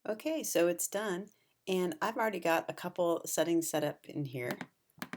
Okay, so it's done, and I've already got a couple settings set up in here.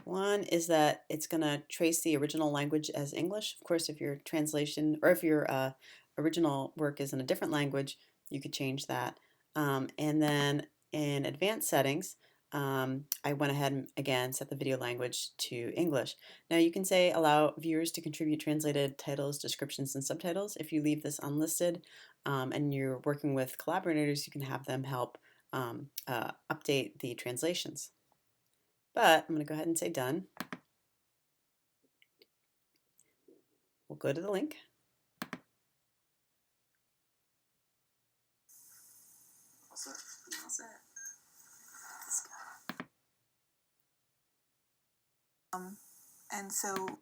One is that it's going to trace the original language as English. Of course, if your translation or if your original work is in a different language, you could change that. And then in advanced settings, I went ahead and again set the video language to English. Now you can say allow viewers to contribute translated titles, descriptions, and subtitles. If you leave this unlisted and you're working with collaborators, you can have them help update the translations. But I'm going to go ahead and say done. We'll go to the link. And so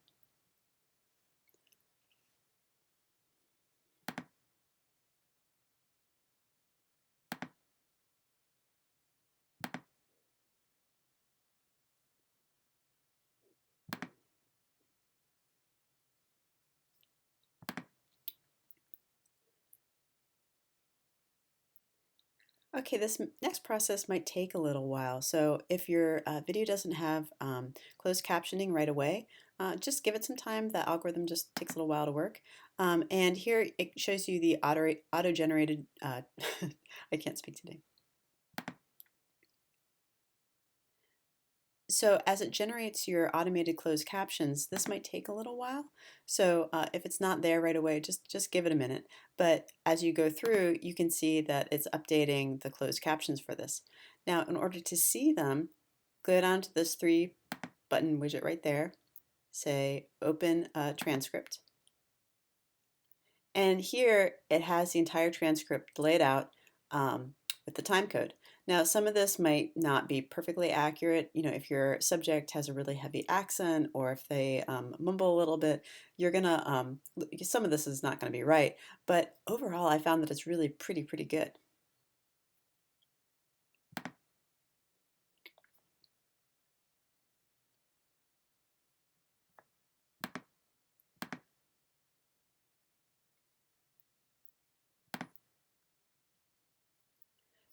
Okay, this next process might take a little while. So if your video doesn't have closed captioning right away, just give it some time. The algorithm just takes a little while to work. And here it shows you the auto-generated, I can't speak today. So as it generates your automated closed captions, this might take a little while. So if it's not there right away, just give it a minute. But as you go through, you can see that it's updating the closed captions for this. Now, in order to see them, go down to this 3-button widget right there, say Open Transcript. And here it has the entire transcript laid out with the time code. Now, some of this might not be perfectly accurate. You know, if your subject has a really heavy accent or if they mumble a little bit, you're gonna, some of this is not gonna be right. But overall, I found that it's really pretty good.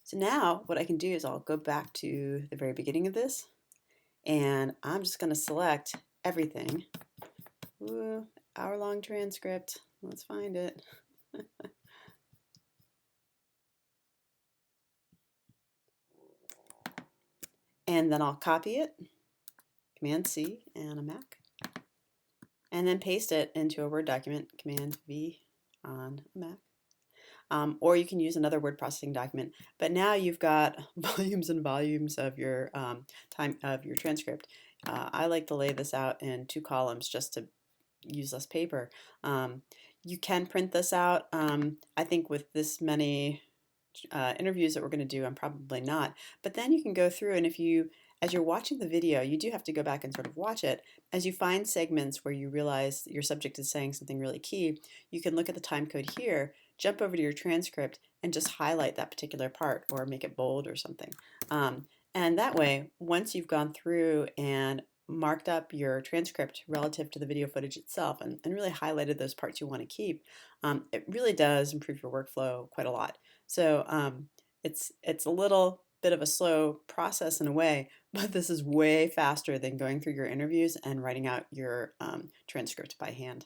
So now what I can do is I'll go back to the very beginning of this, and I'm just gonna select everything. Ooh, hour-long transcript. Let's find it. And then I'll copy it, Command C on a Mac, and then paste it into a Word document, Command V on a Mac. Or you can use another word processing document. But now you've got volumes and volumes of your transcript. I like to lay this out in 2 columns just to use less paper. You can print this out. I think with this many interviews that we're going to do, I'm probably not. But then you can go through, and as you're watching the video, you do have to go back and sort of watch it. As you find segments where you realize that your subject is saying something really key, you can look at the time code here, jump over to your transcript, and just highlight that particular part or make it bold or something. And that way, once you've gone through and marked up your transcript relative to the video footage itself and really highlighted those parts you want to keep, it really does improve your workflow quite a lot. So it's a little bit of a slow process in a way, but this is way faster than going through your interviews and writing out your transcript by hand.